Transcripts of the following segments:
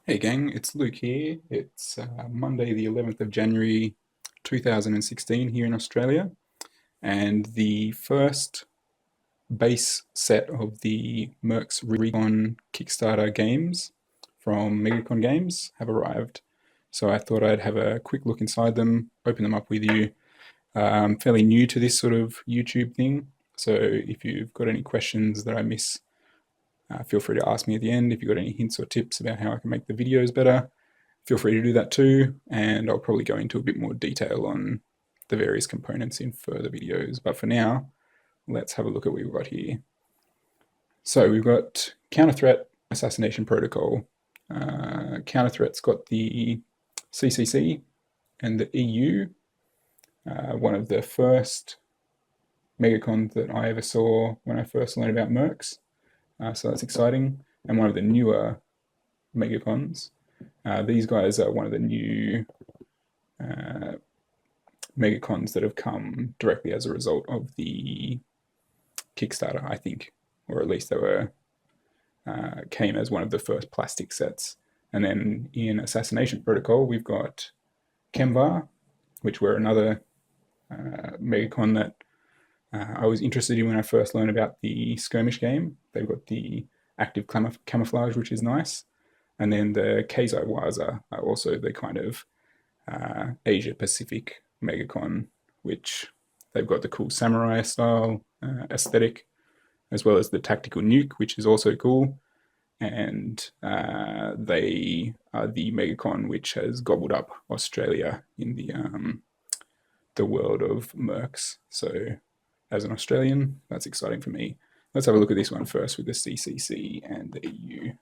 Hey gang, it's Luke here. It's Monday the 11th of January 2016 here in Australia, and the first base set of the MERCS Recon Kickstarter games from Recon Games have arrived. So I thought I'd have a quick look inside them, open them up with you. I'm fairly new to this sort of YouTube thing, so if you've got any questions that I miss, feel free to ask me at the end. If you've got any hints or tips about how I can make the videos better, feel free to do that too, and I'll probably go into a bit more detail on the various components in further videos. But for now, let's have a look at what we've got here. So we've got Counter Threat Assassination Protocol. Counter Threat's got the CCC and the EU. One of the first megacons that I ever saw when I first learned about MERCS. So that's exciting. And one of the newer megacons. These guys are one of the new megacons that have come directly as a result of the Kickstarter, I think, or at least they were came as one of the first plastic sets. And then in Assassination Protocol, we've got Kemvar, which were another megacon that I was interested in when I first learned about the skirmish game. They've got the active camouflage, which is nice. And then the Keizo-Waza are also the kind of Asia Pacific megacon, which they've got the cool samurai style aesthetic, as well as the tactical nuke, which is also cool. And they are the megacon which has gobbled up Australia in the world of MERCS. So as an Australian, that's exciting for me. Let's have a look at this one first with the CCC and the EU.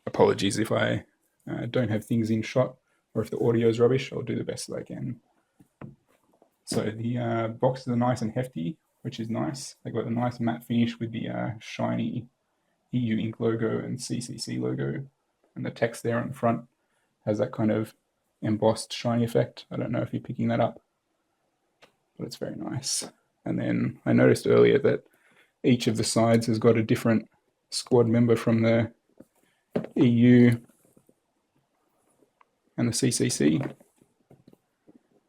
Apologies if I don't have things in shot or if the audio is rubbish. I'll do the best that I can. So the boxes are nice and hefty, which is nice. They've got a nice matte finish with the shiny EU Ink logo and CCC logo, and the text there on the front has that kind of embossed shiny effect. I don't know if you're picking that up, but it's very nice. And then I noticed earlier that each of the sides has got a different squad member from the EU and the CCC,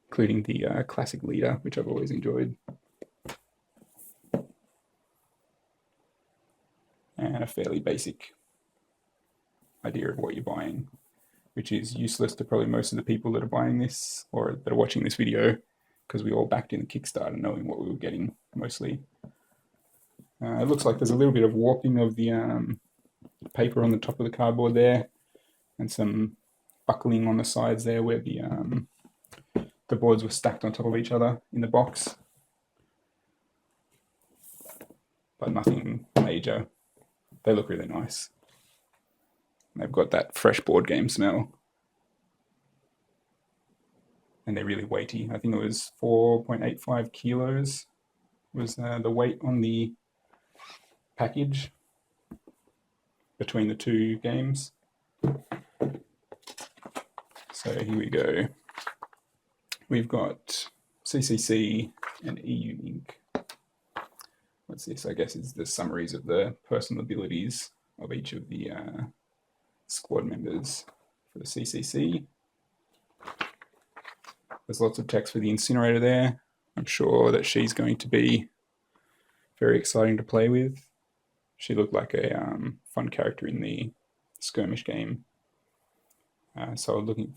including the classic leader, which I've always enjoyed. And a fairly basic idea of what you're buying, which is useless to probably most of the people that are buying this or that are watching this video, because we all backed in the Kickstarter knowing what we were getting mostly. It looks like there's a little bit of warping of the paper on the top of the cardboard there, and some buckling on the sides there where the boards were stacked on top of each other in the box, but nothing major. They look really nice. They've got that fresh board game smell, and they're really weighty. I think it was 4.85 kilos was the weight on the package between the two games. So here we go. We've got CCC and EU Ink. What's this? I guess is the summaries of the personal abilities of each of the squad members for the CCC. There's lots of text for the incinerator there. I'm sure that she's going to be very exciting to play with. She looked like a fun character in the skirmish game. So looking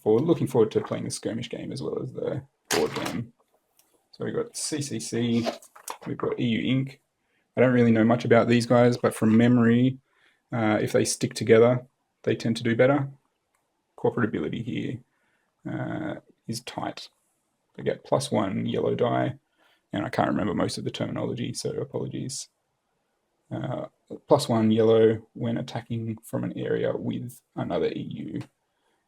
forward to playing the skirmish game as well as the board game. So we've got CCC, we've got EU Ink. I don't really know much about these guys, but from memory, if they stick together, they tend to do better. Corporate ability here is tight. They get +1 yellow die, and I can't remember most of the terminology, so apologies. +1 yellow when attacking from an area with another EU.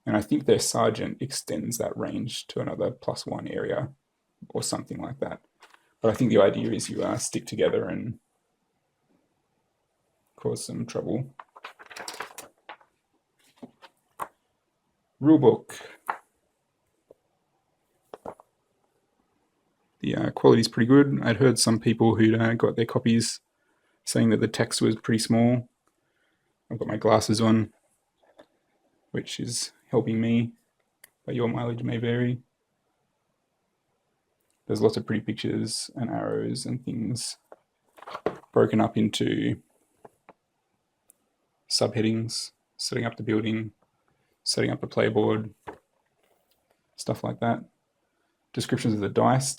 And I think their sergeant extends that range to another +1 area or something like that. But I think the idea is you stick together and cause some trouble. Rulebook. The quality is pretty good. I'd heard some people who'd got their copies saying that the text was pretty small. I've got my glasses on, which is helping me, but your mileage may vary. There's lots of pretty pictures and arrows and things broken up into subheadings, setting up the building, setting up the playboard, stuff like that. Descriptions of the dice,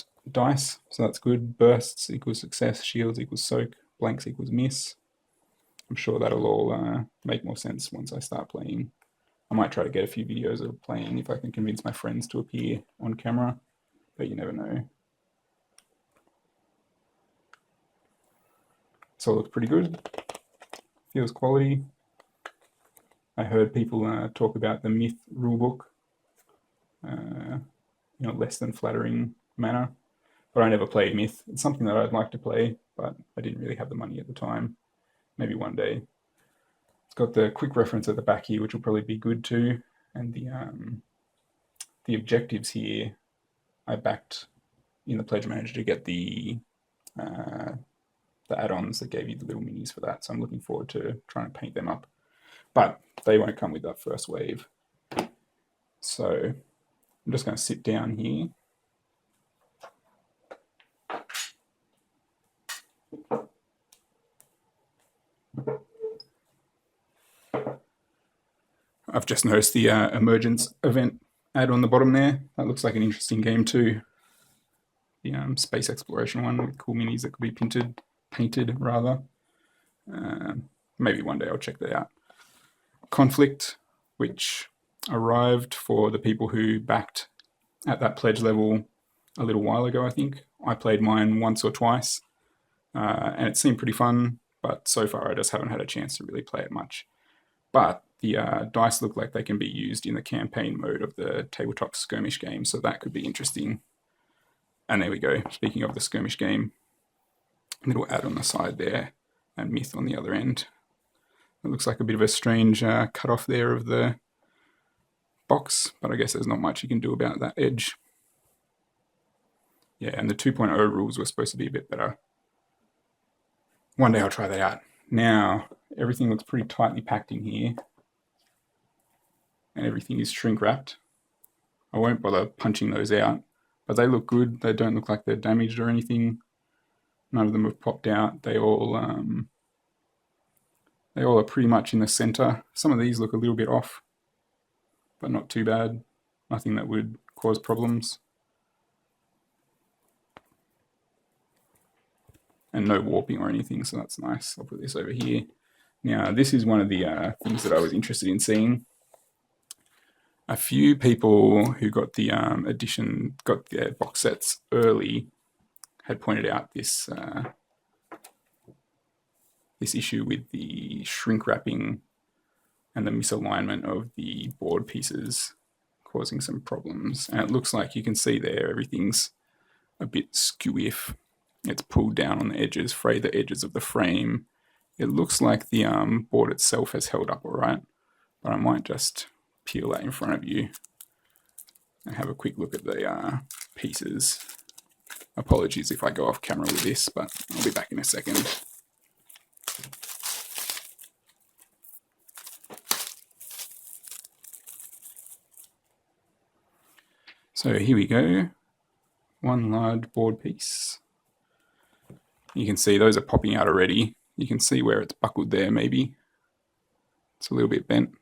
so that's good. Bursts equals success, shields equals soak, blanks equals miss. I'm sure that'll all make more sense once I start playing. I might try to get a few videos of playing if I can convince my friends to appear on camera, but you never know. So it looks pretty good. Feels quality. I heard people talk about the Myth rulebook, less than flattering manner, but I never played Myth. It's something that I'd like to play, but I didn't really have the money at the time. Maybe one day. It's got the quick reference at the back here, which will probably be good too, and the objectives here. I backed in the Pledge Manager to get the add-ons that gave you the little minis for that, so I'm looking forward to trying to paint them up, but they won't come with that first wave. So I'm just going to sit down here. I've just noticed the emergence event ad on the bottom there. That looks like an interesting game too. The space exploration one with cool minis that could be painted rather. Maybe one day I'll check that out. Conflict, which arrived for the people who backed at that pledge level a little while ago, I think. I played mine once or twice, and it seemed pretty fun, but so far I just haven't had a chance to really play it much. But the dice look like they can be used in the campaign mode of the tabletop skirmish game, so that could be interesting. And there we go. Speaking of the skirmish game, little ad on the side there, and Myth on the other end. It looks like a bit of a strange cut off there of the box, but I guess there's not much you can do about that edge. Yeah, and the 2.0 rules were supposed to be a bit better. One day I'll try that out. Now, everything looks pretty tightly packed in here, and everything is shrink wrapped. I won't bother punching those out, but they look good. They don't look like they're damaged or anything. None of them have popped out. They all are pretty much in the center. Some of these look a little bit off, but not too bad. Nothing that would cause problems. And no warping or anything, so that's nice. I'll put this over here. Now, this is one of the things that I was interested in seeing. A few people who got the got their box sets early, had pointed out this issue with the shrink wrapping and the misalignment of the board pieces causing some problems. And it looks like you can see there everything's a bit skewy. It's pulled down on the edges, frayed the edges of the frame. It looks like the board itself has held up all right, but I might just peel that in front of you and have a quick look at the pieces. Apologies if I go off camera with this, but I'll be back in a second. So here we go. One large board piece. You can see those are popping out already. You can see where it's buckled there maybe. It's a little bit bent.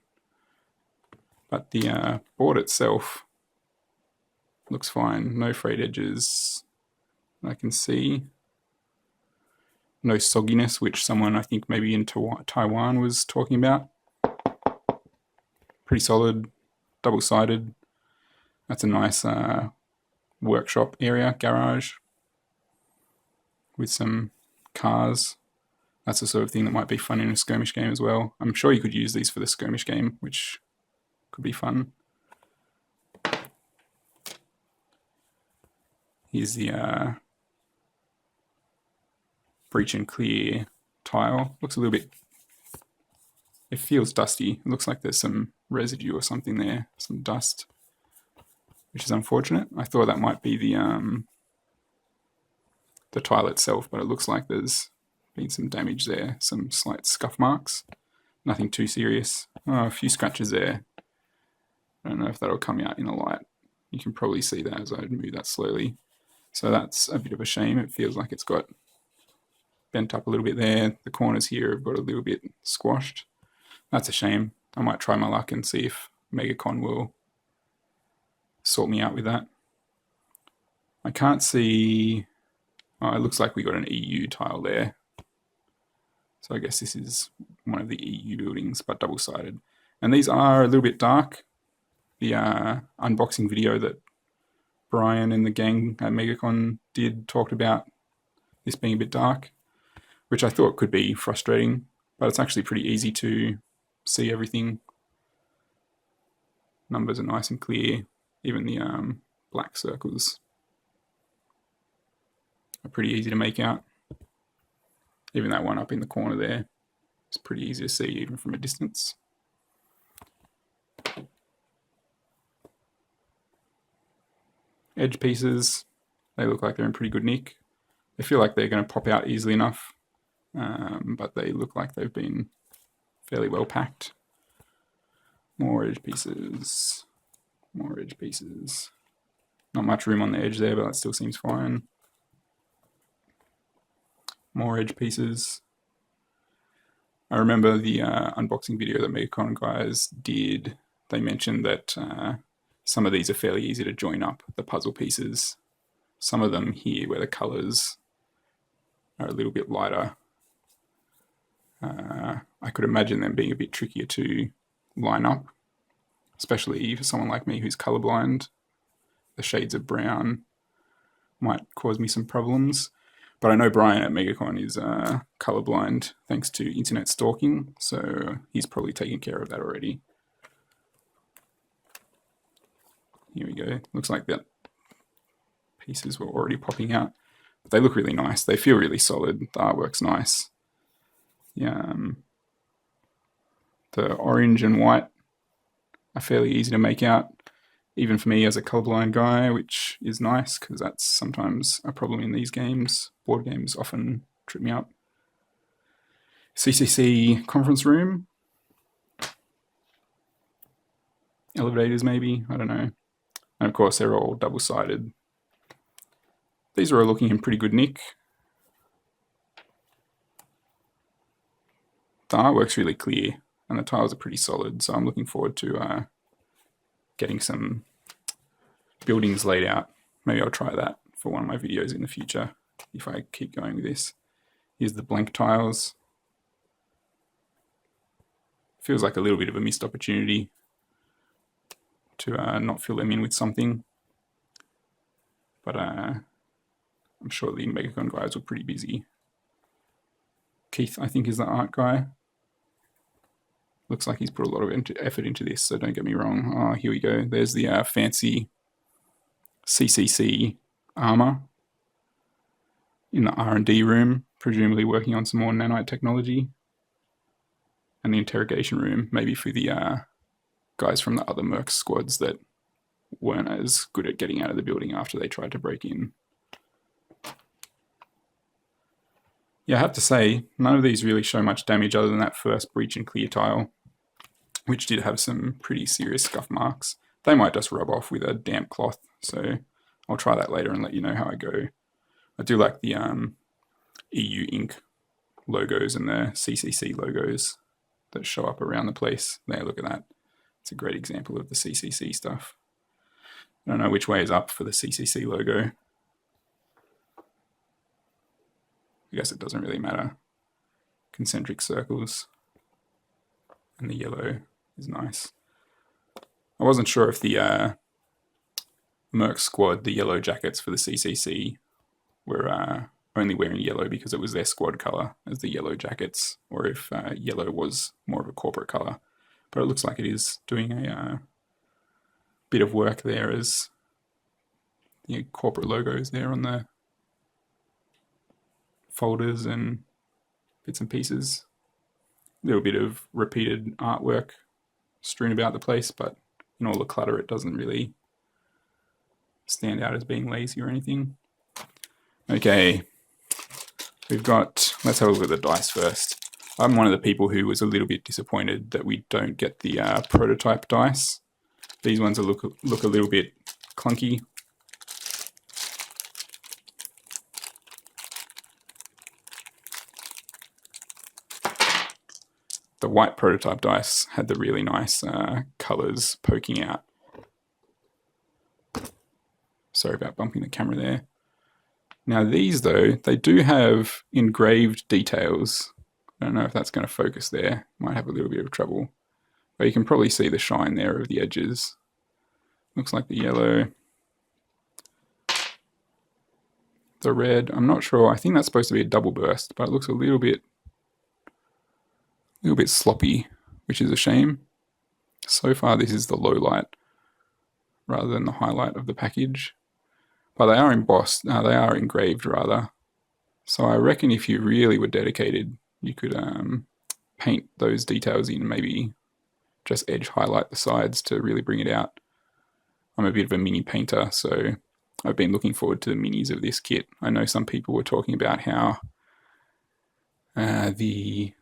But the board itself looks fine. No frayed edges I can see. No sogginess, which someone I think maybe in Taiwan was talking about. Pretty solid, double-sided. That's a nice workshop area, garage, with some cars. That's the sort of thing that might be fun in a skirmish game as well. I'm sure you could use these for the skirmish game, which could be fun. Here's the breach and clear tile. Looks a little bit, it feels dusty. It looks like there's some residue or something there, some dust, which is unfortunate. I thought that might be the tile itself, but it looks like there's been some damage there, some slight scuff marks. Nothing too serious. Oh, a few scratches there. I don't know if that'll come out in the light. You can probably see that as I move that slowly. So that's a bit of a shame. It feels like it's got bent up a little bit there. The corners here have got a little bit squashed. That's a shame. I might try my luck and see if Recon will sort me out with that. I can't see... Oh, it looks like we got an EU tile there. So I guess this is one of the EU buildings, but double-sided. And these are a little bit dark. The unboxing video that Brian and the gang at MegaCon did talked about this being a bit dark, which I thought could be frustrating, but it's actually pretty easy to see everything. Numbers are nice and clear. Even the black circles are pretty easy to make out. Even that one up in the corner there is pretty easy to see even from a distance. Edge pieces, they look like they're in pretty good nick. They feel like they're going to pop out easily enough, but they look like they've been fairly well packed. More edge pieces, more edge pieces. Not much room on the edge there, but that still seems fine. More edge pieces. I remember the unboxing video that MERCS guys did. They mentioned that some of these are fairly easy to join up, the puzzle pieces. Some of them here where the colors are a little bit lighter. I could imagine them being a bit trickier to line up, especially for someone like me who's colorblind. The shades of brown might cause me some problems. But I know Brian at MegaCon is colorblind thanks to internet stalking, so he's probably taken care of that already. Here we go. Looks like that pieces were already popping out. But they look really nice. They feel really solid. The artwork's nice. Yeah, the orange and white are fairly easy to make out, even for me as a colorblind guy, which is nice because that's sometimes a problem in these games. Board games often trip me up. CCC conference room. Elevators maybe, I don't know. And of course they're all double-sided. These are all looking in pretty good nick. The artwork's really clear and the tiles are pretty solid, so I'm looking forward to getting some buildings laid out. Maybe I'll try that for one of my videos in the future if I keep going with this. Here's the blank tiles. Feels like a little bit of a missed opportunity to not fill them in with something. But I'm sure the MegaCon guys were pretty busy. Keith, I think, is the art guy. Looks like he's put a lot of effort into this, so don't get me wrong. Oh, here we go. There's the fancy CCC armor in the R&D room, presumably working on some more nanite technology. And the interrogation room, maybe for the guys from the other MERCS squads that weren't as good at getting out of the building after they tried to break in. Yeah, I have to say, none of these really show much damage other than that first breach and clear tile, which did have some pretty serious scuff marks. They might just rub off with a damp cloth, so I'll try that later and let you know how I go. I do like the EU ink logos and the CCC logos that show up around the place. There, look at that. It's a great example of the CCC stuff. I don't know which way is up for the CCC logo. I guess it doesn't really matter. Concentric circles. And the yellow is nice. I wasn't sure if the MERCS squad, the yellow jackets for the CCC, were only wearing yellow because it was their squad color as the yellow jackets, or if yellow was more of a corporate color. But it looks like it is doing a bit of work there as the corporate logos there on the folders and bits and pieces. A little bit of repeated artwork strewn about the place, but in all the clutter it doesn't really stand out as being lazy or anything. Okay, We've got, let's have a look at the dice first. I'm one of the people who was a little bit disappointed that we don't get the prototype dice. These ones look a little bit clunky. The white prototype dice had the really nice colours poking out. Sorry about bumping the camera there. Now these though, they do have engraved details. I don't know if that's going to focus there. Might have a little bit of trouble. But you can probably see the shine there of the edges. Looks like the yellow. The red, I'm not sure. I think that's supposed to be a double burst, but it looks a little bit sloppy, which is a shame. So far this is the low light rather than the highlight of the package. But they are embossed, they are engraved rather. So I reckon if you really were dedicated, you could paint those details in, maybe just edge highlight the sides to really bring it out. I'm a bit of a mini painter, so I've been looking forward to the minis of this kit. I know some people were talking about how the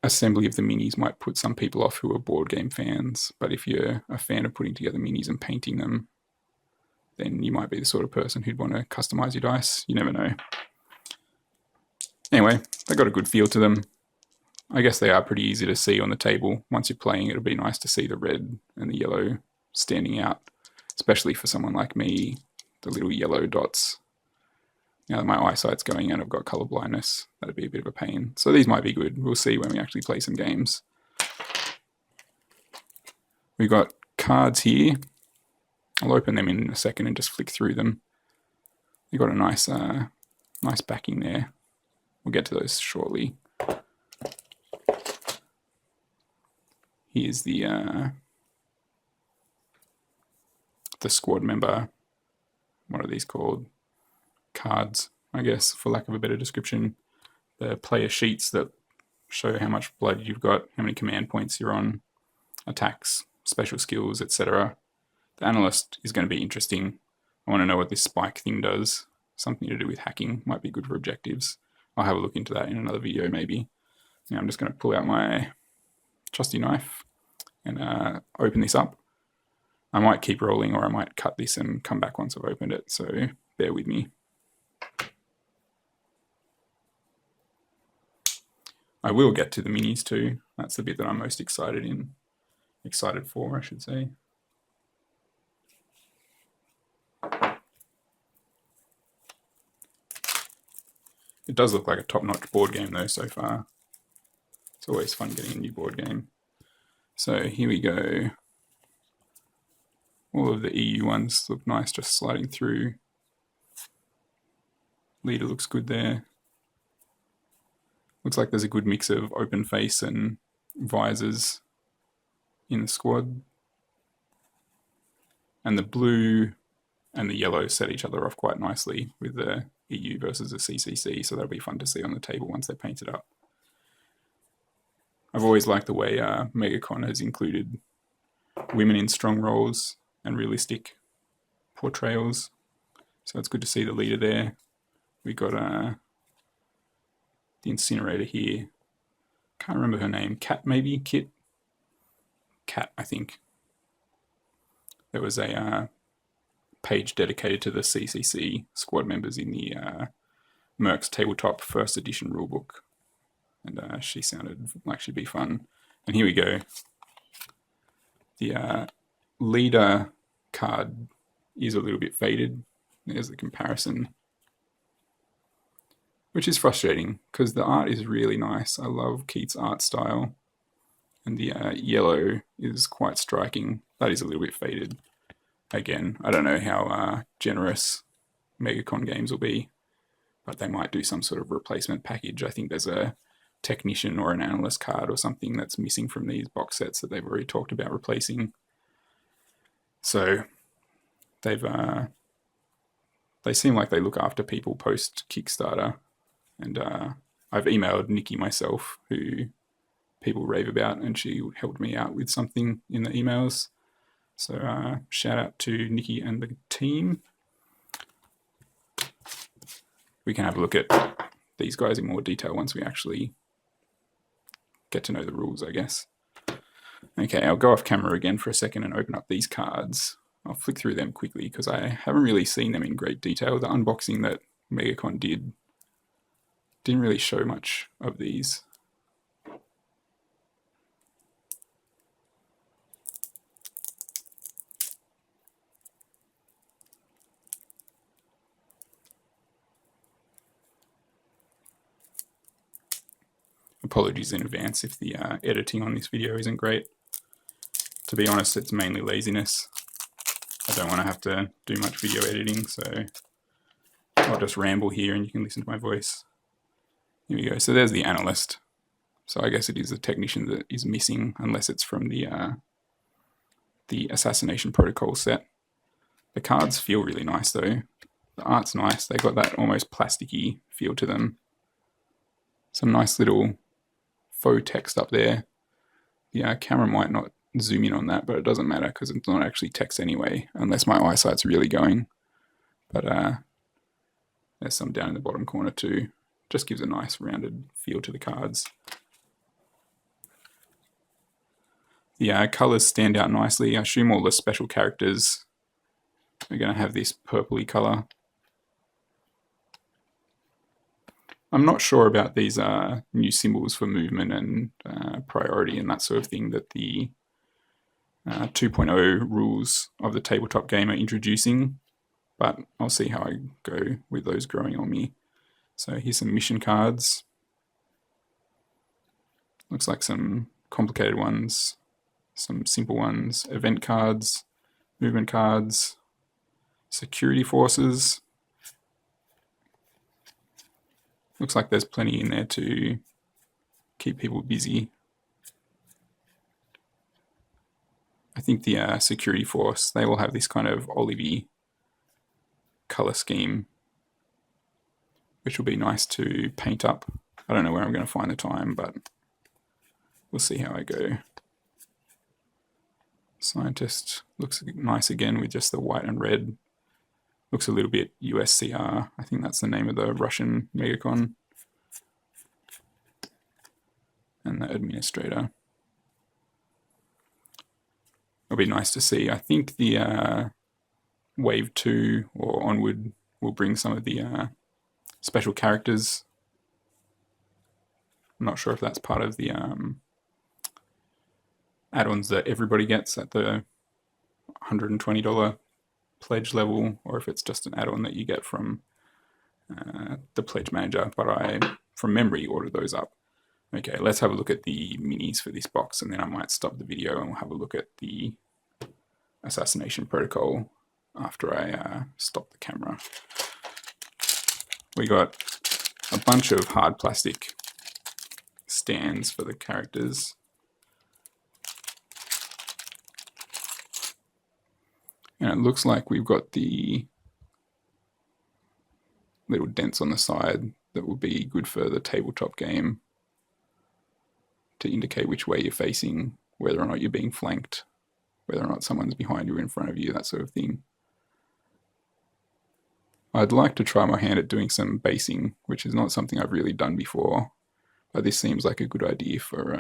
assembly of the minis might put some people off who are board game fans, but if you're a fan of putting together minis and painting them, then you might be the sort of person who'd want to customize your dice. You never know. Anyway, they got a good feel to them. I guess they are pretty easy to see on the table. Once you're playing, it'll be nice to see the red and the yellow standing out, especially for someone like me, the little yellow dots. Now that my eyesight's going and I've got colour blindness, that'd be a bit of a pain. So these might be good. We'll see when we actually play some games. We've got cards here. I'll open them in a second and just flick through them. You've got a nice backing there. We'll get to those shortly. Here's the squad member, what are these called? Cards, I guess, for lack of a better description. The player sheets that show how much blood you've got, how many command points you're on, attacks, special skills, etc. The analyst is going to be interesting. I want to know what this spike thing does. Something to do with hacking, might be good for objectives. I'll have a look into that in another video maybe. Now I'm just going to pull out my trusty knife and open this up. I might keep rolling or I might cut this and come back once I've opened it, so bear with me. I will get to the minis too. That's the bit that I'm most excited for, I should say. It does look like a top-notch board game though so far. It's always fun getting a new board game. So here we go. All of the EU ones look nice, just sliding through. Leader looks good there. Looks like there's a good mix of open face and visors in the squad. And the blue and the yellow set each other off quite nicely with the EU versus the CCC, so that'll be fun to see on the table once they're painted up. I've always liked the way Recon has included women in strong roles and realistic portrayals. So it's good to see the leader there. We got the incinerator here. Can't remember her name. Kat maybe? Kit? Kat, I think. There was a page dedicated to the CCC squad members in the MERCS tabletop first edition rulebook. And she sounded like she'd be fun. And here we go. The leader card is a little bit faded. There's the comparison. Which is frustrating, because the art is really nice. I love Keith's art style. And the yellow is quite striking. That is a little bit faded. Again, I don't know how generous Megacon games will be, but they might do some sort of replacement package. I think there's a technician or an analyst card or something that's missing from these box sets that they've already talked about replacing. So they seem like they look after people post Kickstarter, and I've emailed Nikki myself, who people rave about, and she helped me out with something in the emails. So shout out to Nikki and the team. We can have a look at these guys in more detail once we actually get to know the rules, I guess. Okay, I'll go off camera again for a second and open up these cards. I'll flick through them quickly because I haven't really seen them in great detail. The unboxing that MegaCon didn't really show much of these. Apologies in advance if the editing on this video isn't great. To be honest, it's mainly laziness. I don't want to have to do much video editing, so I'll just ramble here and you can listen to my voice. Here we go. So there's the analyst. So I guess it is a technician that is missing, unless it's from the assassination protocol set. The cards feel really nice though. The art's nice. They got that almost plasticky feel to them. Some nice little faux text up there. The camera might not zoom in on that, but it doesn't matter because it's not actually text anyway, unless my eyesight's really going. But there's some down in the bottom corner too. Just gives a nice rounded feel to the cards. The colours stand out nicely. I assume all the special characters are going to have this purpley colour. I'm not sure about these new symbols for movement and priority and that sort of thing that the 2.0 rules of the tabletop game are introducing, but I'll see how I go with those growing on me. So here's some mission cards. Looks like some complicated ones, some simple ones, event cards, movement cards, security forces. Looks like there's plenty in there to keep people busy. I think the security force, they will have this kind of olivey color scheme, which will be nice to paint up. I don't know where I'm going to find the time, but we'll see how I go. Scientist looks nice again with just the white and red. Looks a little bit USCR. I think that's the name of the Russian MegaCon. And the administrator. It'll be nice to see. I think the Wave 2 or onward will bring some of the special characters. I'm not sure if that's part of the add-ons that everybody gets at the $120 pledge level, or if it's just an add-on that you get from the pledge manager, but I, from memory, ordered those up. Okay, let's have a look at the minis for this box, and then I might stop the video and we'll have a look at the assassination protocol after I stop the camera. We got a bunch of hard plastic stands for the characters. And it looks like we've got the little dents on the side that will be good for the tabletop game to indicate which way you're facing, whether or not you're being flanked, whether or not someone's behind you or in front of you, that sort of thing. I'd like to try my hand at doing some basing, which is not something I've really done before, but this seems like a good idea for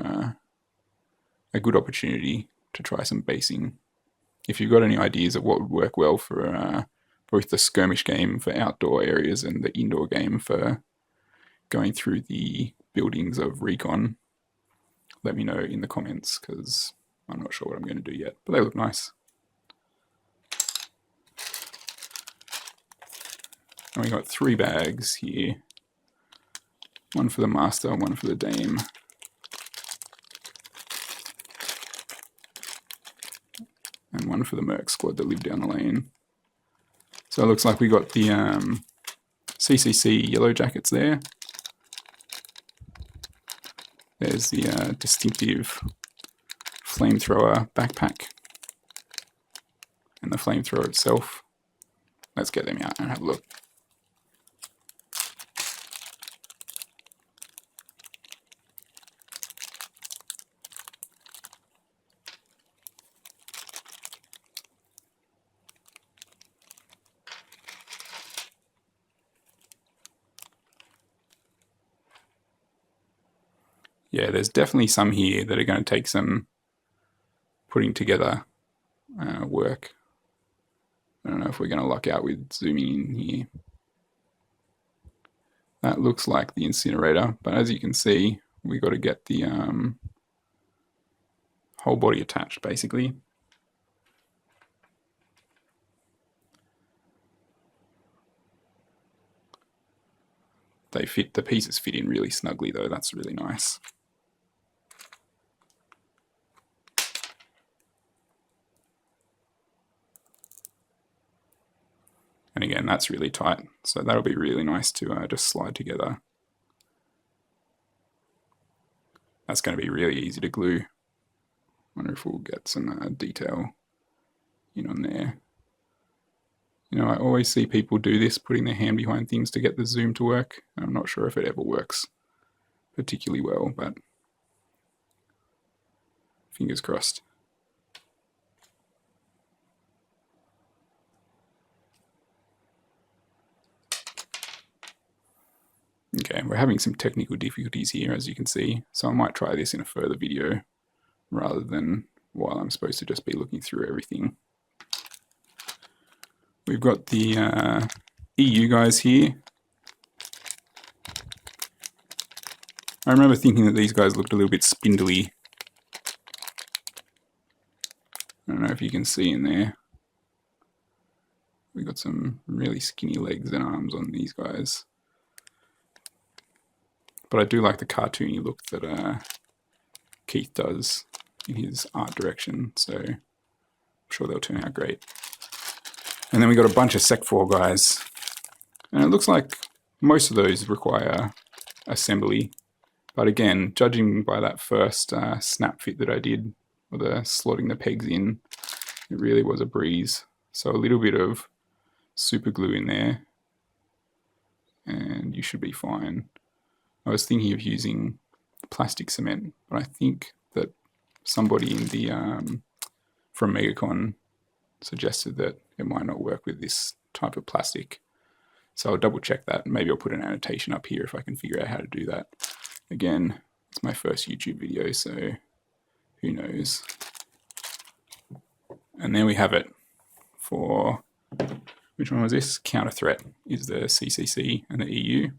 a good opportunity to try some basing. If you've got any ideas of what would work well for both the skirmish game for outdoor areas and the indoor game for going through the buildings of Recon, let me know in the comments, because I'm not sure what I'm going to do yet, but they look nice. And we got 3 bags here. One for the master, one for the dame. And one for the MERCS squad that live down the lane. So it looks like we got the CCC yellow jackets there. There's the distinctive flamethrower backpack and the flamethrower itself. Let's get them out and have a look. yeah, there's definitely some here that are going to take some putting together work. I don't know if we're going to luck out with zooming in here. That looks like the incinerator, but as you can see, we got to get the whole body attached, basically. They fit, the pieces fit in really snugly though, that's really nice. And again, that's really tight, so that'll be really nice to just slide together. That's going to be really easy to glue. Wonder if we'll get some detail in on there. You know, I always see people do this, putting their hand behind things to get the zoom to work. I'm not sure if it ever works particularly well, but fingers crossed. Okay, we're having some technical difficulties here, as you can see, so I might try this in a further video rather than while I'm supposed to just be looking through everything. We've got the EU guys here. I remember thinking that these guys looked a little bit spindly. I don't know if you can see in there. We've got some really skinny legs and arms on these guys. But I do like the cartoony look that Keith does in his art direction, so I'm sure they'll turn out great. And then we got a bunch of Sec4 guys. And it looks like most of those require assembly. But again, judging by that first snap fit that I did, or the slotting the pegs in, it really was a breeze. So a little bit of super glue in there, and you should be fine. I was thinking of using plastic cement, but I think that somebody in the from Recon suggested that it might not work with this type of plastic. So I'll double check that. Maybe I'll put an annotation up here if I can figure out how to do that. Again, it's my first YouTube video, so who knows. And there we have it for, which one was this? Counter threat is the CCC and the EU.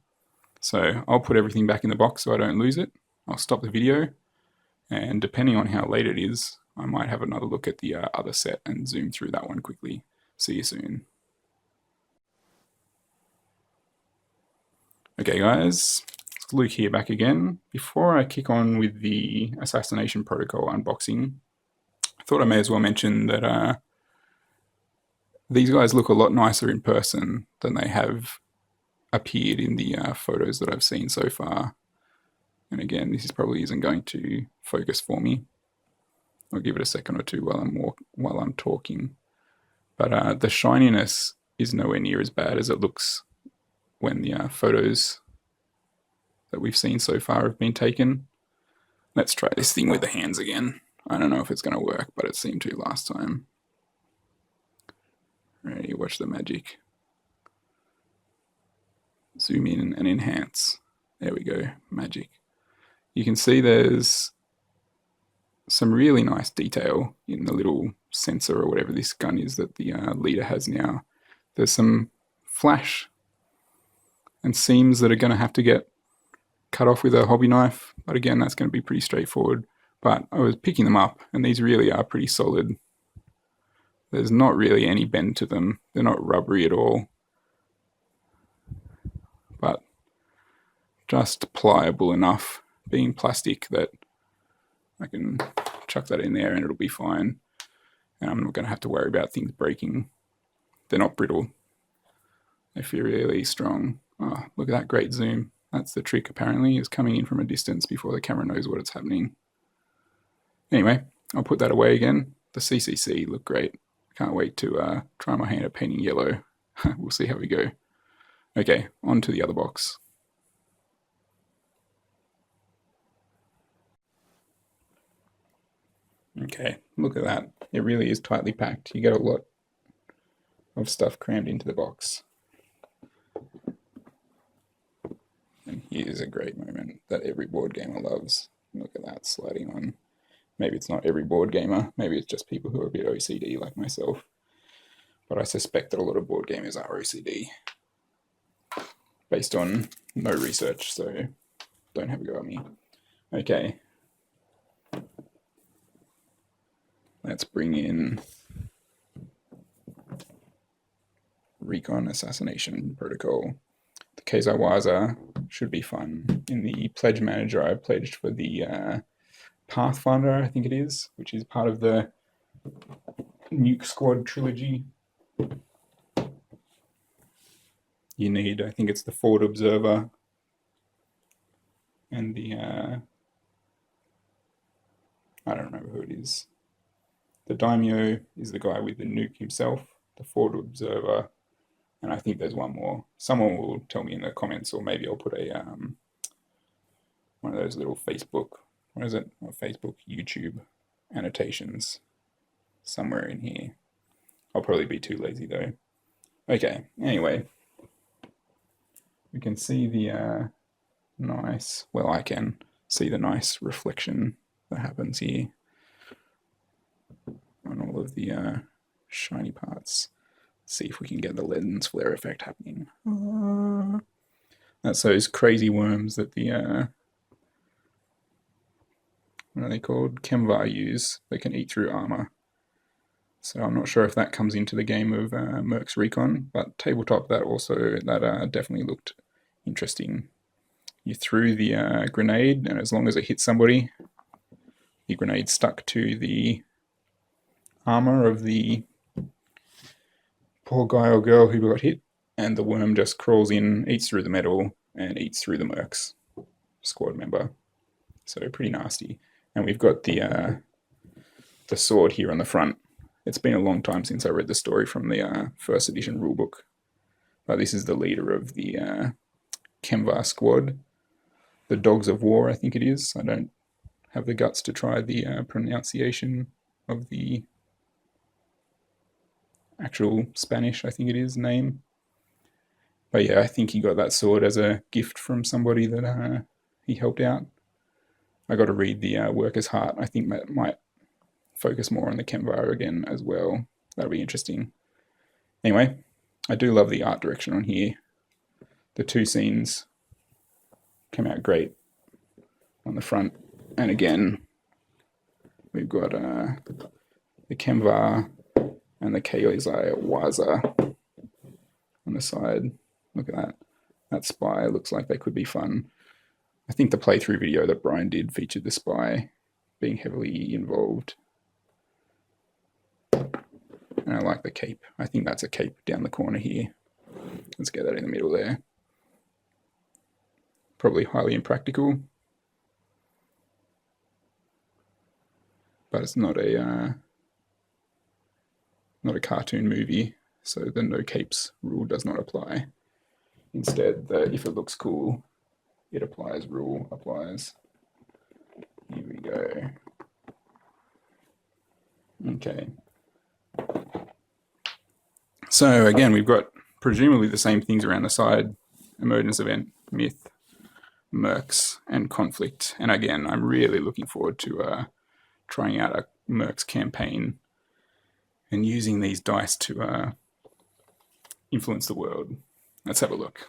So I'll put everything back in the box so I don't lose it. I'll stop the video, and depending on how late it is, I might have another look at the other set and zoom through that one quickly. See you soon. Okay guys, it's Luke here back again. Before I kick on with the Assassination Protocol unboxing, I thought I may as well mention that these guys look a lot nicer in person than they have appeared in the photos that I've seen so far. And again, this probably isn't going to focus for me. I'll give it a second or two while I'm talking. But the shininess is nowhere near as bad as it looks when the photos that we've seen so far have been taken. Let's try this thing with the hands again. I don't know if it's going to work, but it seemed to last time. Ready, watch the magic. Zoom in and enhance. There we go, magic. You can see there's some really nice detail in the little sensor or whatever this gun is that the leader has now. There's some flash and seams that are going to have to get cut off with a hobby knife, but again, that's going to be pretty straightforward. But I was picking them up, and these really are pretty solid. There's not really any bend to them. They're not rubbery at all, but just pliable enough, being plastic, that I can chuck that in there and it'll be fine. And I'm not going to have to worry about things breaking. They're not brittle. They feel really strong. Oh, look at that great zoom. That's the trick, apparently, is coming in from a distance before the camera knows what it's happening. Anyway, I'll put that away again. The CCC look great. Can't wait to try my hand at painting yellow. We'll see how we go. Okay, on to the other box. Okay, look at that. It really is tightly packed. You get a lot of stuff crammed into the box. And here's a great moment that every board gamer loves. Look at that sliding on. Maybe it's not every board gamer. Maybe it's just people who are a bit OCD like myself. But I suspect that a lot of board gamers are OCD. Based on no research, so don't have a go at me. Okay. Let's bring in Recon Assassination Protocol. The Kaizawaza should be fun. In the Pledge Manager, I pledged for the Pathfinder, I think it is, which is part of the Nuke Squad trilogy. You need, I think it's the Forward Observer and the, I don't remember who it is. The Daimyo is the guy with the nuke himself, the Forward Observer, and I think there's one more. Someone will tell me in the comments, or maybe I'll put a one of those little Facebook, what is it? Not Facebook, YouTube annotations somewhere in here. I'll probably be too lazy though. Okay, anyway, we can see the nice, well, I can see the nice reflection that happens here on all of the shiny parts. Let's see if we can get the lens flare effect happening. That's those crazy worms that the what are they called? Kemvar use. They can eat through armor. So I'm not sure if that comes into the game of MERCS Recon, but tabletop that definitely looked interesting. You threw the grenade, and as long as it hit somebody, the grenade stuck to the armor of the poor guy or girl who got hit, and the worm just crawls in, eats through the metal, and eats through the MERCS squad member. So pretty nasty. And we've got the sword here on the front. It's been a long time since I read the story from the first edition rulebook, but this is the leader of the Kemvar squad, the Dogs of War, I think it is. I don't have the guts to try the pronunciation of the actual Spanish, I think it is, name. But yeah, I think he got that sword as a gift from somebody that he helped out. I got to read the Worker's Heart. I think that might focus more on the Kemvar again as well. That'll be interesting. Anyway, I do love the art direction on here. The two scenes came out great on the front. And again, we've got the Kemvar and the Kaizawaza on the side. Look at that. That spy looks like they could be fun. I think the playthrough video that Brian did featured the spy being heavily involved. And I like the cape. I think that's a cape down the corner here. Let's get that in the middle there. Probably highly impractical. But it's not a cartoon movie, so the no capes rule does not apply. Instead, the if it looks cool, it applies rule applies. Here we go. Okay. So again, we've got presumably the same things around the side: emergence event, myth, MERCS, and conflict. And again, I'm really looking forward to trying out a MERCS campaign and using these dice to influence the world. Let's have a look.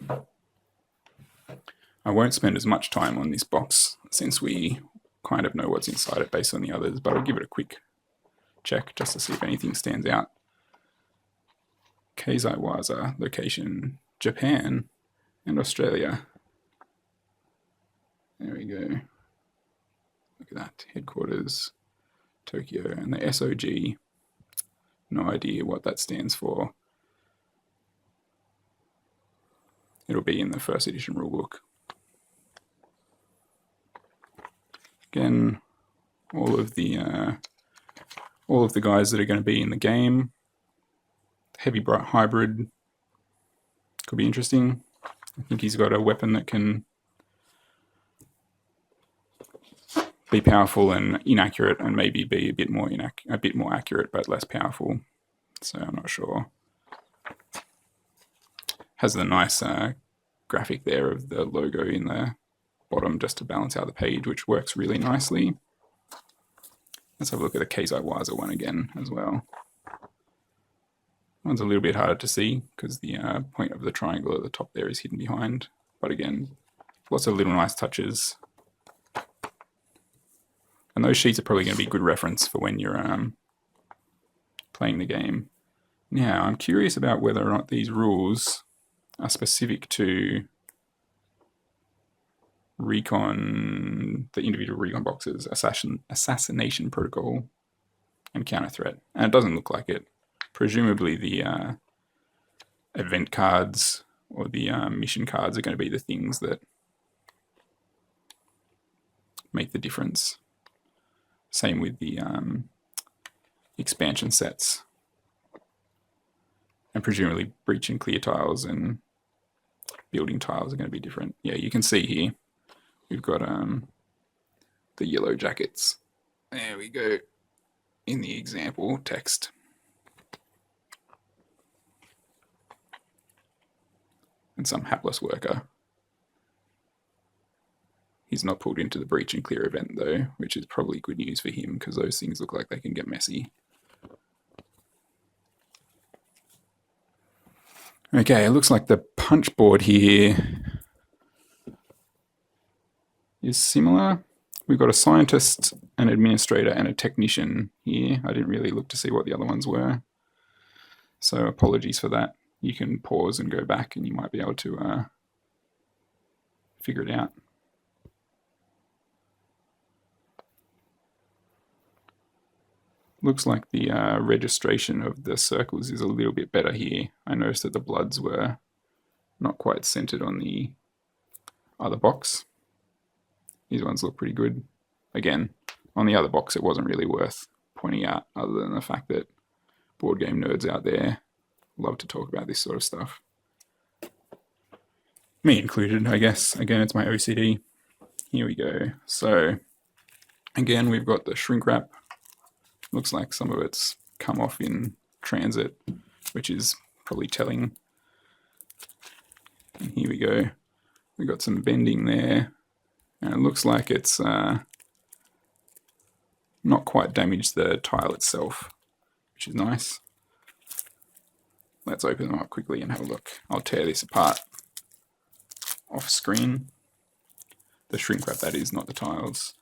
I won't spend as much time on this box since we kind of know what's inside it based on the others, but I'll give it a quick check just to see if anything stands out. Kaizawaza, location Japan and Australia. There we go. Look at that. Headquarters Tokyo, and the SOG. No idea what that stands for. It'll be in the first edition rulebook. Again, all of the guys that are going to be in the game. Heavy Bright Hybrid could be interesting. I think he's got a weapon that can be powerful and inaccurate, and maybe be a bit more accurate but less powerful. So I'm not sure. Has the nice graphic there of the logo in the bottom just to balance out the page, which works really nicely. Let's have a look at the Keizai Wiser one again as well. One's a little bit harder to see because the point of the triangle at the top there is hidden behind. But again, lots of little nice touches. And those sheets are probably going to be good reference for when you're playing the game. Now, I'm curious about whether or not these rules are specific to Recon, the individual Recon boxes, Assassination Protocol, and Counter Threat. And it doesn't look like it. Presumably the event cards or the mission cards are going to be the things that make the difference. Same with the expansion sets. And presumably breach and clear tiles and building tiles are going to be different. Yeah, you can see here, we've got the yellow jackets. There we go, in the example text. And some hapless worker. He's not pulled into the breach and clear event though, which is probably good news for him because those things look like they can get messy. Okay, it looks like the punch board here is similar. We've got a scientist, an administrator, and a technician here. I didn't really look to see what the other ones were, so apologies for that. You can pause and go back and you might be able to figure it out. Looks like the registration of the circles is a little bit better here. I noticed that the bloods were not quite centered on the other box. These ones look pretty good. Again, on the other box it wasn't really worth pointing out other than the fact that board game nerds out there love to talk about this sort of stuff. Me included, I guess. Again, it's my OCD. Here we go. So, again, we've got the shrink wrap. Looks like some of it's come off in transit, which is probably telling. And here we go. We've got some bending there. And it looks like it's not quite damaged the tile itself, which is nice. Let's open them up quickly and have a look. I'll tear this apart off screen. The shrink wrap, that is, not the tiles.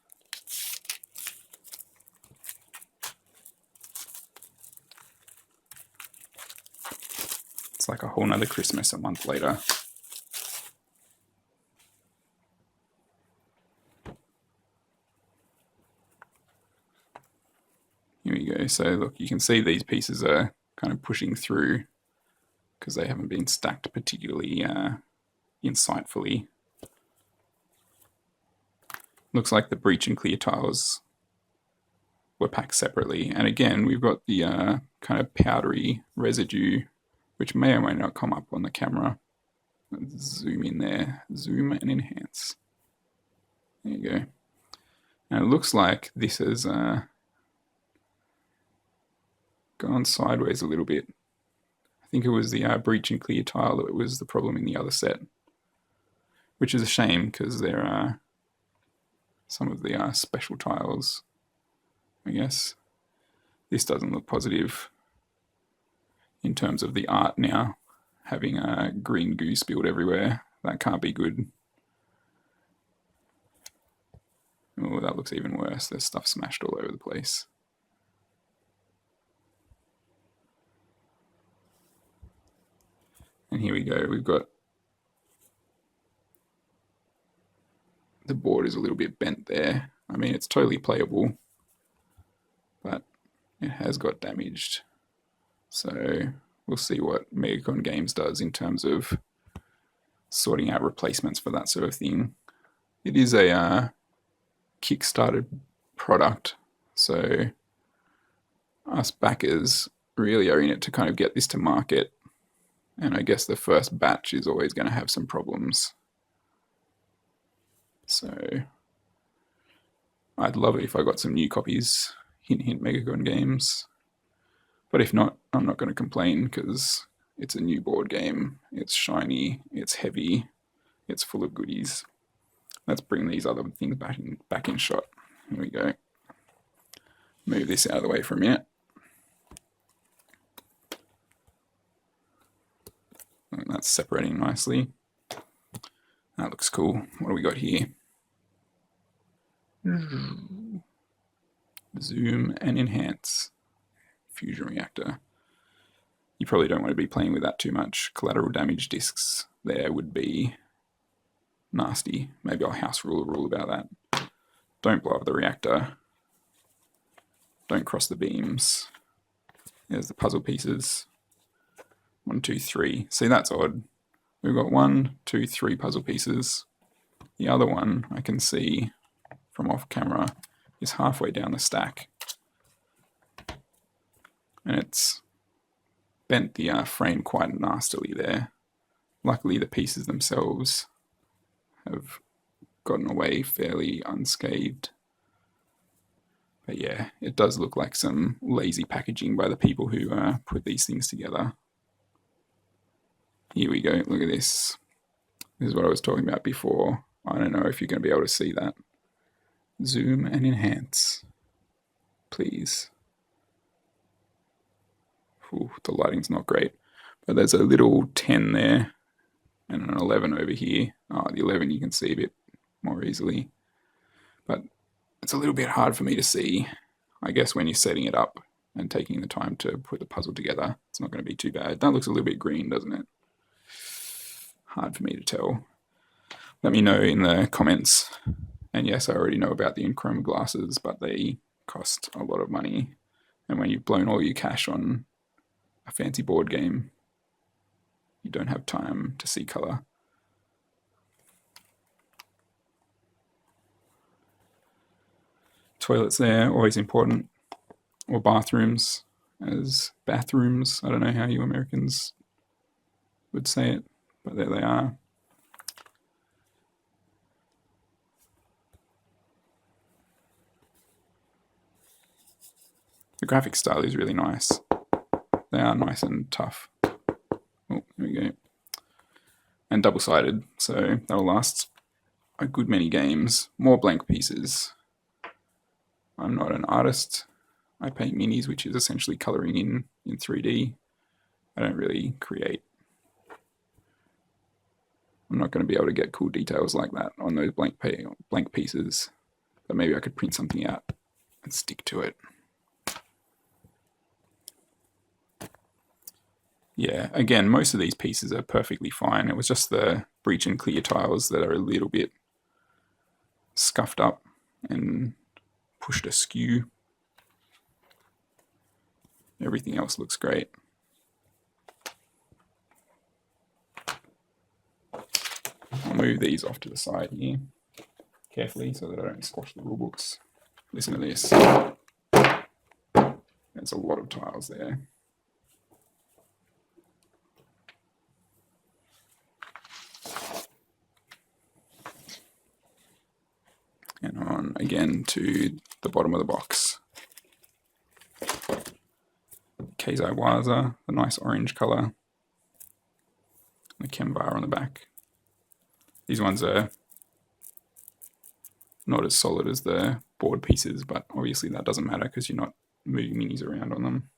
It's like a whole nother Christmas a month later. Here we go. So look, you can see these pieces are kind of pushing through because they haven't been stacked particularly insightfully. Looks like the breach and clear tiles were packed separately. And again, we've got the kind of powdery residue, which may or may not come up on the camera. Let's zoom in there, zoom and enhance. There you go. And it looks like this has gone sideways a little bit. I think it was the breach and clear tile that was the problem in the other set, which is a shame because there are some of the special tiles, I guess. This doesn't look positive in terms of the art now, having a green goo spilled everywhere. That can't be good. Oh, that looks even worse. There's stuff smashed all over the place. And here we go. We've got the board is a little bit bent there. I mean, it's totally playable, but it has got damaged. So we'll see what Recon Games does in terms of sorting out replacements for that sort of thing. It is a Kickstarted product, so us backers really are in it to kind of get this to market. And I guess the first batch is always going to have some problems. So I'd love it if I got some new copies. Hint, hint, Recon Games. But if not, I'm not going to complain because it's a new board game. It's shiny, it's heavy, it's full of goodies. Let's bring these other things back in shot. Here we go. Move this out of the way for a minute. And that's separating nicely. That looks cool. What do we got here? Zoom and enhance. Fusion reactor. You probably don't want to be playing with that too much. Collateral damage discs there would be nasty. Maybe I'll house rule a rule about that. Don't blow up the reactor. Don't cross the beams. There's the puzzle pieces. 1, 2, 3. See, that's odd. We've got 1, 2, 3 puzzle pieces. The other one I can see from off camera is halfway down the stack. And it's bent the frame quite nastily there. Luckily the pieces themselves have gotten away fairly unscathed. But yeah, it does look like some lazy packaging by the people who put these things together. Here we go, look at this. This is what I was talking about before. I don't know if you're going to be able to see that. Zoom and enhance, please. Ooh, the lighting's not great. But there's a little 10 there and an 11 over here. Oh, the 11 you can see a bit more easily. But it's a little bit hard for me to see. I guess when you're setting it up and taking the time to put the puzzle together, it's not going to be too bad. That looks a little bit green, doesn't it? Hard for me to tell. Let me know in the comments. And yes, I already know about the Enchroma glasses, but they cost a lot of money. And when you've blown all your cash on a fancy board game, you don't have time to see color. Toilets there, always important. Or bathrooms, as bathrooms. I don't know how you Americans would say it, but there they are. The graphic style is really nice. They are nice and tough. Oh, here we go. And double-sided, so that'll last a good many games. More blank pieces. I'm not an artist. I paint minis, which is essentially coloring in 3D. I don't really create. I'm not going to be able to get cool details like that on those blank pieces. But maybe I could print something out and stick to it. Yeah, again, most of these pieces are perfectly fine. It was just the breach and clear tiles that are a little bit scuffed up and pushed askew. Everything else looks great. I'll move these off to the side here carefully so that I don't squash the rule books. Listen to this. There's a lot of tiles there. And on again to the bottom of the box. Keizai Waza, the nice orange color. The chem bar on the back. These ones are not as solid as the board pieces, but obviously that doesn't matter because you're not moving minis around on them.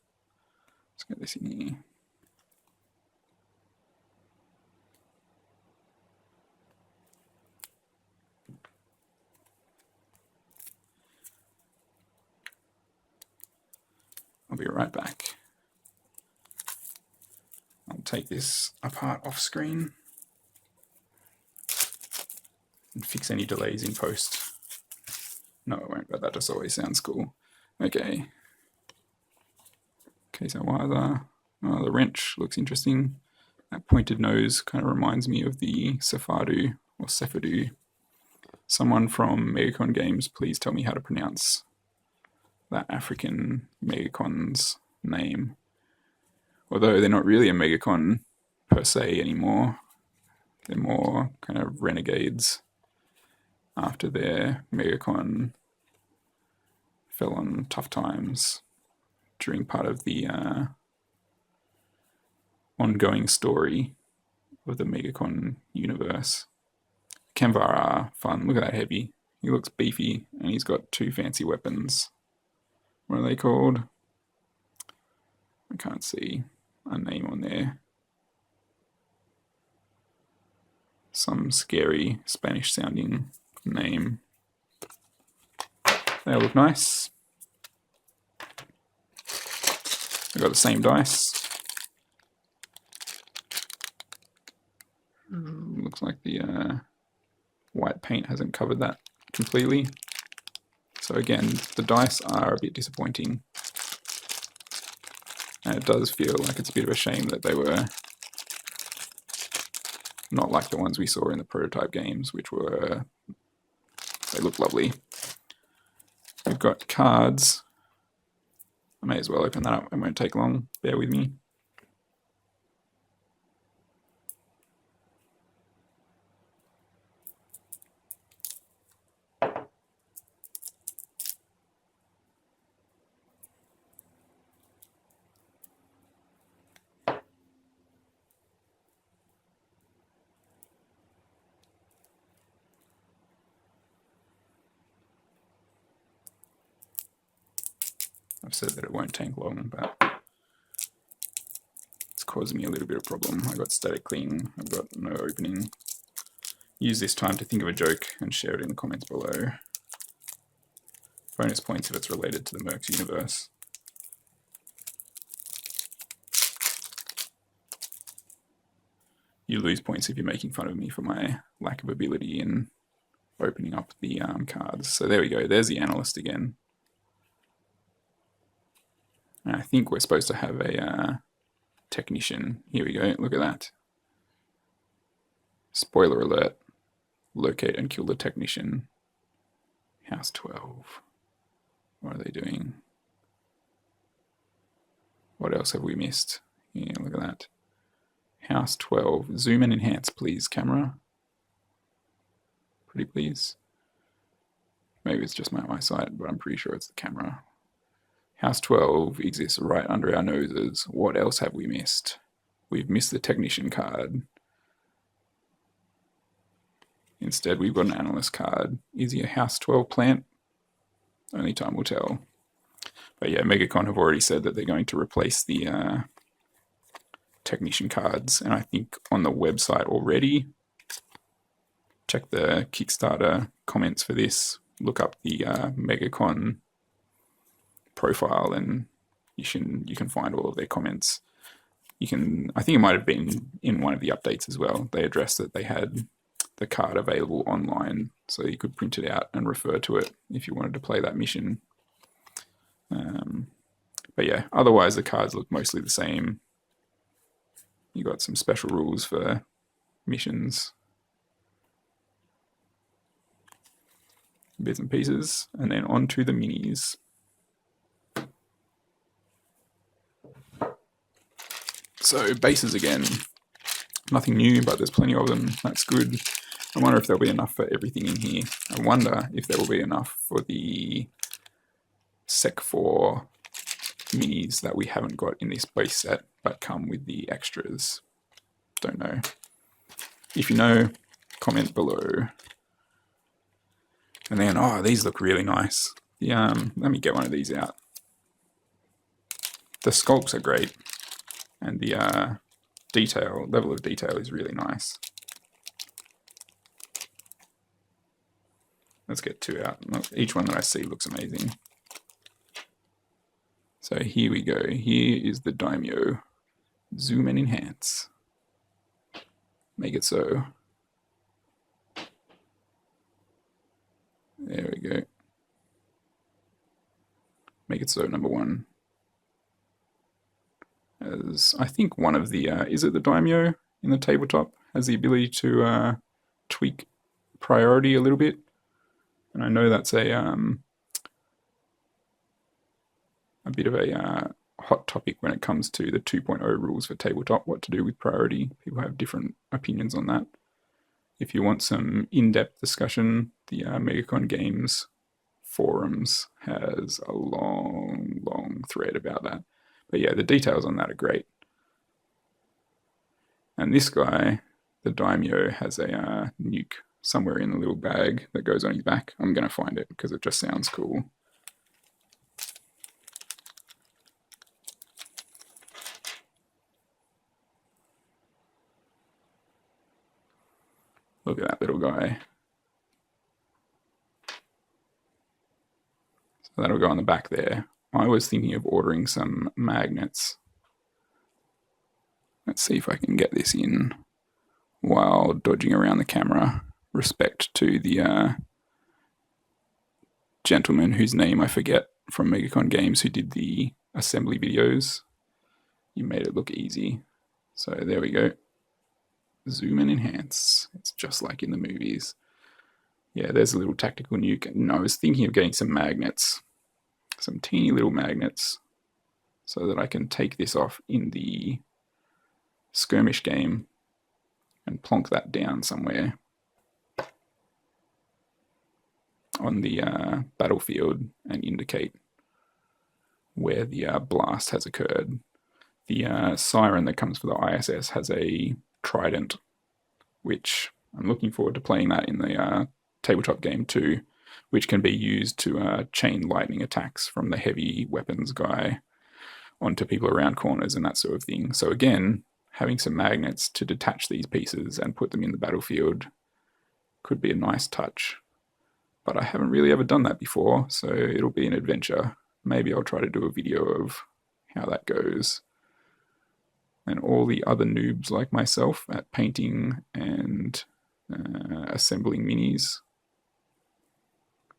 Let's get this in here. I'll be right back. I'll take this apart off screen and fix any delays in post. No, it won't, but that just always sounds cool. Okay. Keizai Waza. Oh, the wrench looks interesting. That pointed nose kind of reminds me of the Sefadu or Sefadu. Someone from Megacon Games, please tell me how to pronounce that African Megacon's name. Although they're not really a Megacon per se anymore. They're more kind of renegades after their Megacon fell on tough times during part of the ongoing story of the Megacon universe. Kemvara, fun. Look at that heavy. He looks beefy, and he's got 2 fancy weapons. What are they called? I can't see a name on there. Some scary Spanish sounding name. They look nice. They've got the same dice. Looks like the white paint hasn't covered that completely. So again, the dice are a bit disappointing. And it does feel like it's a bit of a shame that they were not like the ones we saw in the prototype games, which were, they look lovely. We've got cards. I may as well open that up. It won't take long. Bear with me. I've said that it won't take long, but it's causing me a little bit of problem. I got static clean, I've got no opening. Use this time to think of a joke and share it in the comments below. Bonus points if it's related to the MERCS universe. You lose points if you're making fun of me for my lack of ability in opening up the cards. So there we go, there's the analyst again. And I think we're supposed to have a technician. Here we go, look at that. Spoiler alert, locate and kill the technician. House 12. What are they doing? What else have we missed? Yeah, look at that. House 12. Zoom and enhance, please, camera. Pretty please. Maybe it's just my eyesight, but I'm pretty sure it's the camera. House 12 exists right under our noses. What else have we missed? We've missed the technician card. Instead, we've got an analyst card. Is he a House 12 plant? Only time will tell. But yeah, MegaCon have already said that they're going to replace the technician cards. And I think on the website already, check the Kickstarter comments for this. Look up the MegaCon profile and you can find all of their comments. I think it might have been in one of the updates as well. They addressed that they had the card available online, so you could print it out and refer to it if you wanted to play that mission. But yeah, otherwise the cards look mostly the same. You got some special rules for missions, bits and pieces, and then on to the minis. So bases again, nothing new, but there's plenty of them. That's good. I wonder if there'll be enough for everything in here. I wonder if there will be enough for the Sec 4 minis that we haven't got in this base set, but come with the extras. Don't know. If you know, comment below. And then, oh, these look really nice. Let me get one of these out. The sculpts are great. And the level of detail is really nice. Let's get 2 out. Each one that I see looks amazing. So here we go. Here is the Daimyo. Zoom and enhance. Make it so. There we go. Make it so, number 1. As I think one of the, is it the Daimyo in the tabletop, has the ability to tweak priority a little bit. And I know that's a bit of a hot topic when it comes to the 2.0 rules for tabletop, what to do with priority. People have different opinions on that. If you want some in-depth discussion, the MegaCon Games forums has a long thread about that. But yeah, the details on that are great. And this guy, the Daimyo, has a nuke somewhere in the little bag that goes on his back. I'm going to find it because it just sounds cool. Look at that little guy. So that'll go on the back there. I was thinking of ordering some magnets. Let's see if I can get this in while dodging around the camera. Respect to the gentleman whose name I forget from Megacon Games who did the assembly videos. You made it look easy. So there we go. Zoom and enhance. It's just like in the movies. Yeah, there's a little tactical nuke. And I was thinking of getting some magnets, some teeny little magnets, so that I can take this off in the skirmish game and plonk that down somewhere on the battlefield and indicate where the blast has occurred. The siren that comes for the ISS has a trident, which I'm looking forward to playing that in the tabletop game too, which can be used to chain lightning attacks from the heavy weapons guy onto people around corners and that sort of thing. So again, having some magnets to detach these pieces and put them in the battlefield could be a nice touch. But I haven't really ever done that before, so it'll be an adventure. Maybe I'll try to do a video of how that goes. And all the other noobs like myself at painting and assembling minis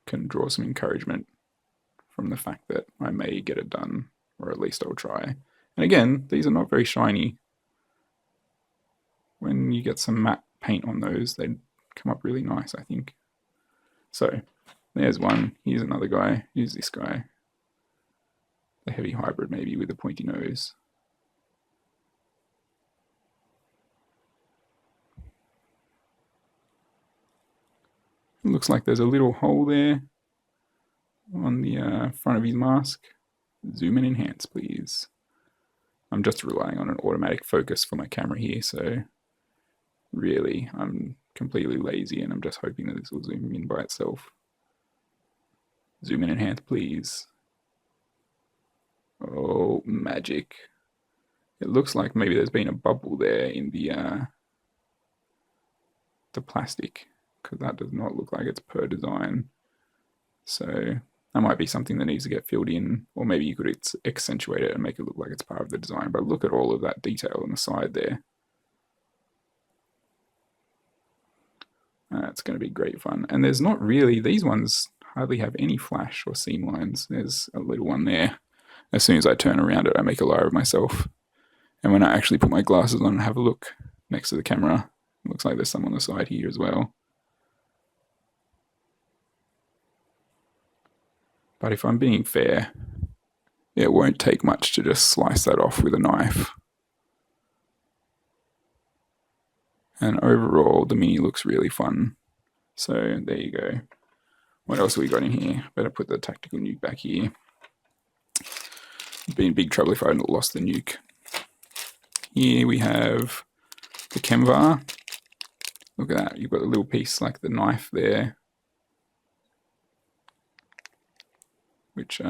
can draw some encouragement from the fact that I may get it done, or at least I'll try. And again, these are not very shiny. When you get some matte paint on those, they come up really nice, I think. So there's one. Here's another guy. Here's this guy. The heavy hybrid maybe with a pointy nose. It looks like there's a little hole there on the front of his mask. Zoom and enhance, please. I'm just relying on an automatic focus for my camera here, so really I'm completely lazy and I'm just hoping that this will zoom in by itself. Zoom and enhance, please. Oh, magic. It looks like maybe there's been a bubble there in the plastic, because that does not look like it's per design. So that might be something that needs to get filled in, or maybe you could accentuate it and make it look like it's part of the design. But look at all of that detail on the side there. It's going to be great fun. And there's not really, these ones hardly have any flash or seam lines. There's a little one there. As soon as I turn around it, I make a liar of myself. And when I actually put my glasses on and have a look next to the camera, it looks like there's some on the side here as well. But if I'm being fair, it won't take much to just slice that off with a knife. And overall, the mini looks really fun. So there you go. What else have we got in here? Better put the tactical nuke back here. Be in big trouble if I hadn't lost the nuke. Here we have the Chemvar. Look at that. You've got a little piece like the knife there, which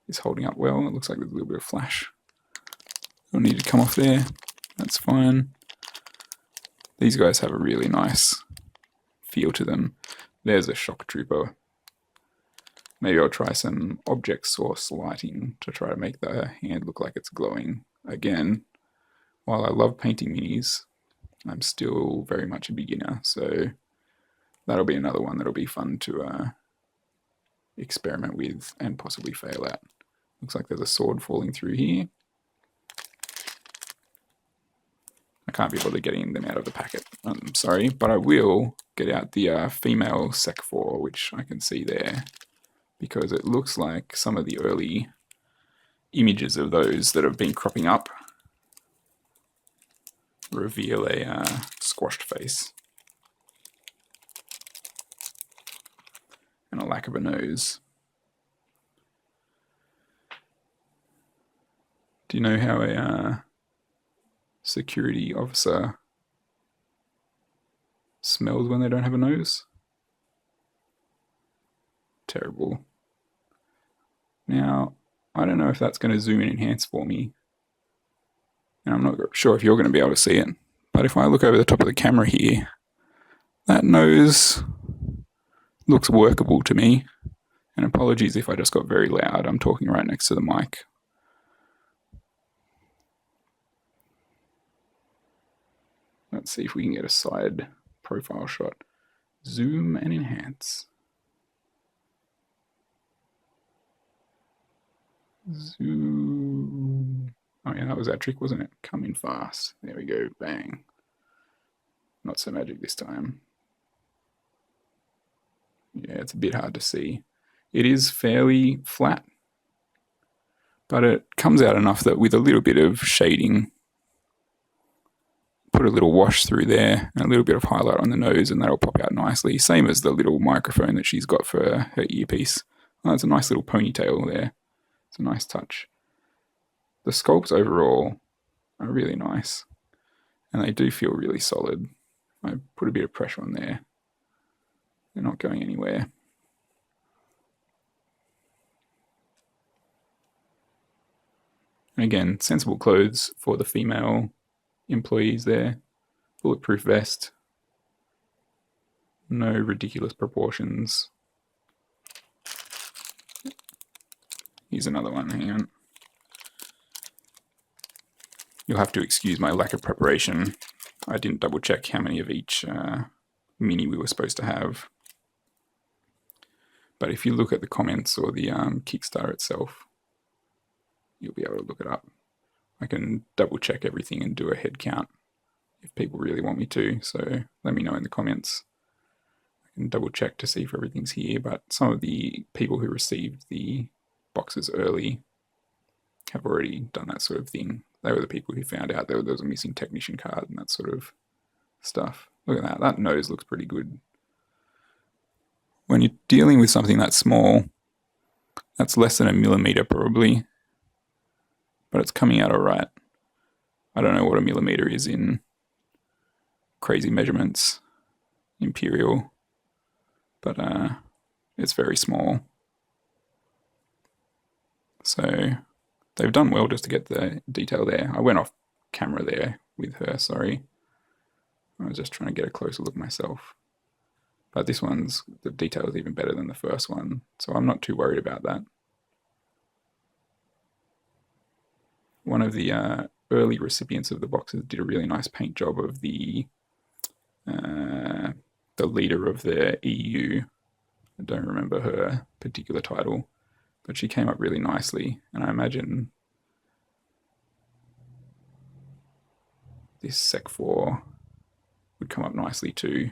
is holding up well. It looks like there's a little bit of flash. It'll need to come off there. That's fine. These guys have a really nice feel to them. There's a shock trooper. Maybe I'll try some object source lighting to try to make the hand look like it's glowing. Again, while I love painting minis, I'm still very much a beginner, so that'll be another one that'll be fun to experiment with and possibly fail at. Looks like there's a sword falling through here. I can't be bothered getting them out of the packet, I'm sorry, but I will get out the female Sec 4, which I can see there, because it looks like some of the early images of those that have been cropping up reveal a squashed face and a lack of a nose. Do you know how a security officer smells when they don't have a nose. Terrible. Now, I don't know if that's going to zoom and enhance for me. And I'm not sure if you're going to be able to see it. But if I look over the top of the camera here, that nose looks workable to me. And apologies if I just got very loud. I'm talking right next to the mic. Let's see if we can get a side profile shot. Zoom and enhance. Zoom. Oh yeah, that was that trick, wasn't it? Come in fast. There we go. Bang. Not so magic this time. Yeah, it's a bit hard to see. It is fairly flat, but it comes out enough that with a little bit of shading, put a little wash through there and a little bit of highlight on the nose, and that'll pop out nicely. Same as the little microphone that she's got for her earpiece. Oh, it's a nice little ponytail there. It's a nice touch. The sculpts overall are really nice, and they do feel really solid. I put a bit of pressure on there. They're not going anywhere. And again, sensible clothes for the female employees there. Bulletproof vest. No ridiculous proportions. Here's another one, hang on. You'll have to excuse my lack of preparation. I didn't double check how many of each mini we were supposed to have. But if you look at the comments or the Kickstarter itself, you'll be able to look it up. I can double check everything and do a head count if people really want me to, so let me know in the comments. I can double check to see if everything's here, but some of the people who received the boxes early have already done that sort of thing. They were the people who found out there was a missing technician card and that sort of stuff. Look at that, that nose looks pretty good. When you're dealing with something that small, that's less than a millimeter probably, but it's coming out all right. I don't know what a millimeter is in crazy measurements, imperial, but it's very small. So they've done well just to get the detail there. I went off camera there with her, sorry. I was just trying to get a closer look myself. But this one's, the detail is even better than the first one, so I'm not too worried about that. One of the early recipients of the boxes did a really nice paint job of the leader of the EU. I don't remember her particular title, but she came up really nicely, and I imagine this Sec 4 would come up nicely too,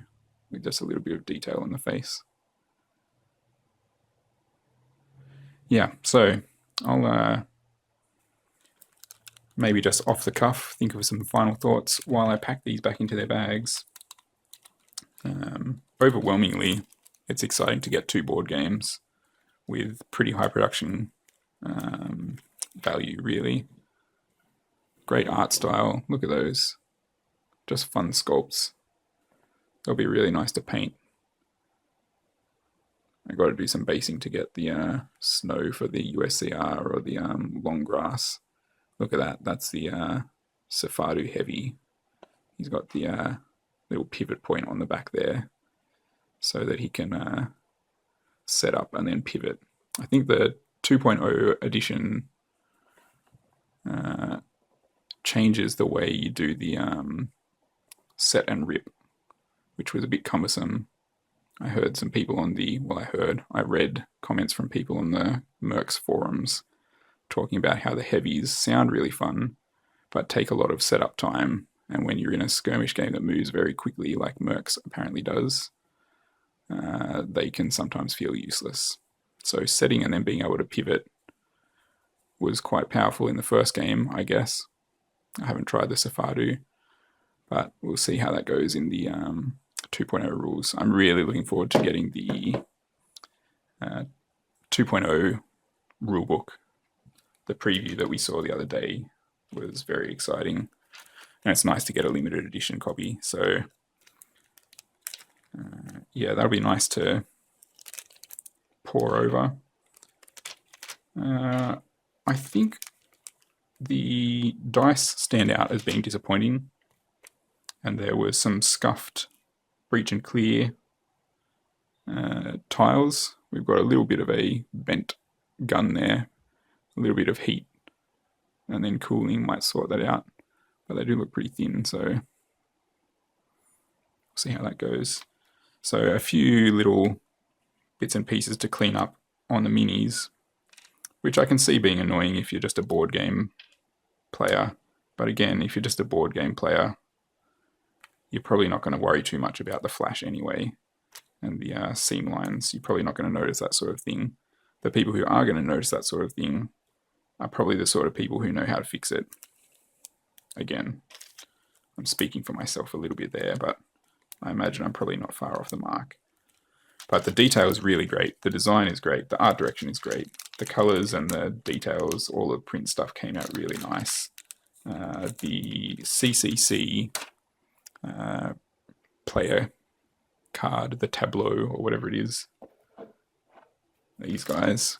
with just a little bit of detail on the face. Yeah, so I'll maybe just off the cuff think of some final thoughts while I pack these back into their bags. Overwhelmingly, it's exciting to get 2 board games with pretty high production value, really. Great art style, look at those. Just fun sculpts. They'll be really nice to paint. I got to do some basing to get the snow for the USCR or the long grass. Look at that, that's the Safadu Heavy. He's got the little pivot point on the back there so that he can set up and then pivot. I think the 2.0 edition changes the way you do the set and rip, which was a bit cumbersome. I heard some people on the, I read comments from people on the MERCS forums talking about how the heavies sound really fun, but take a lot of setup time. And when you're in a skirmish game that moves very quickly, like MERCS apparently does, they can sometimes feel useless. So setting and then being able to pivot was quite powerful in the first game, I guess. I haven't tried the Safadu, but we'll see how that goes in the 2.0 rules. I'm really looking forward to getting the 2.0 rulebook. The preview that we saw the other day was very exciting, and it's nice to get a limited edition copy. So Yeah, that'll be nice to pour over. I think the dice stand out as being disappointing, and there was some scuffed breach and clear tiles. We've got a little bit of a bent gun there, a little bit of heat, and then cooling might sort that out, but they do look pretty thin, so we'll see how that goes. So a few little bits and pieces to clean up on the minis, which I can see being annoying if you're just a board game player. But again, if you're just a board game player, you're probably not going to worry too much about the flash anyway. And the seam lines, you're probably not going to notice that sort of thing. The people who are going to notice that sort of thing are probably the sort of people who know how to fix it. Again, I'm speaking for myself a little bit there, but I imagine I'm probably not far off the mark. But the detail is really great. The design is great. The art direction is great. The colors and the details, all the print stuff came out really nice. The CCC player card, the tableau or whatever it is, these guys,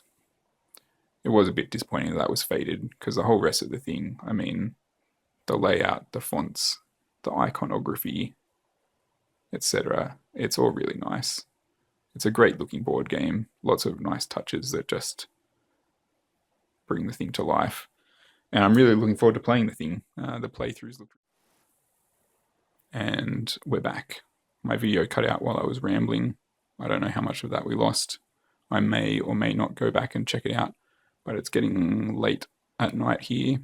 it was a bit disappointing that was faded, because the whole rest of the thing, I mean, the layout, the fonts, the iconography, etc., it's all really nice. It's a great looking board game, lots of nice touches that just bring the thing to life. And I'm really looking forward to playing the thing. The playthroughs look... And we're back. My video cut out while I was rambling. I don't know how much of that we lost. I may or may not go back and check it out, but it's getting late at night here,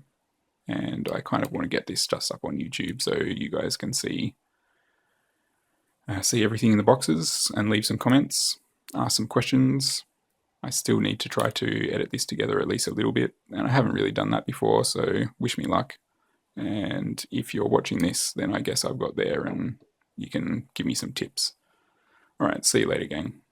and I kind of want to get this just up on YouTube so you guys can see everything in the boxes and leave some comments, ask some questions. I still need to try to edit this together at least a little bit, and I haven't really done that before, so wish me luck. And if you're watching this, then I guess I've got there and you can give me some tips. Alright, see you later, gang.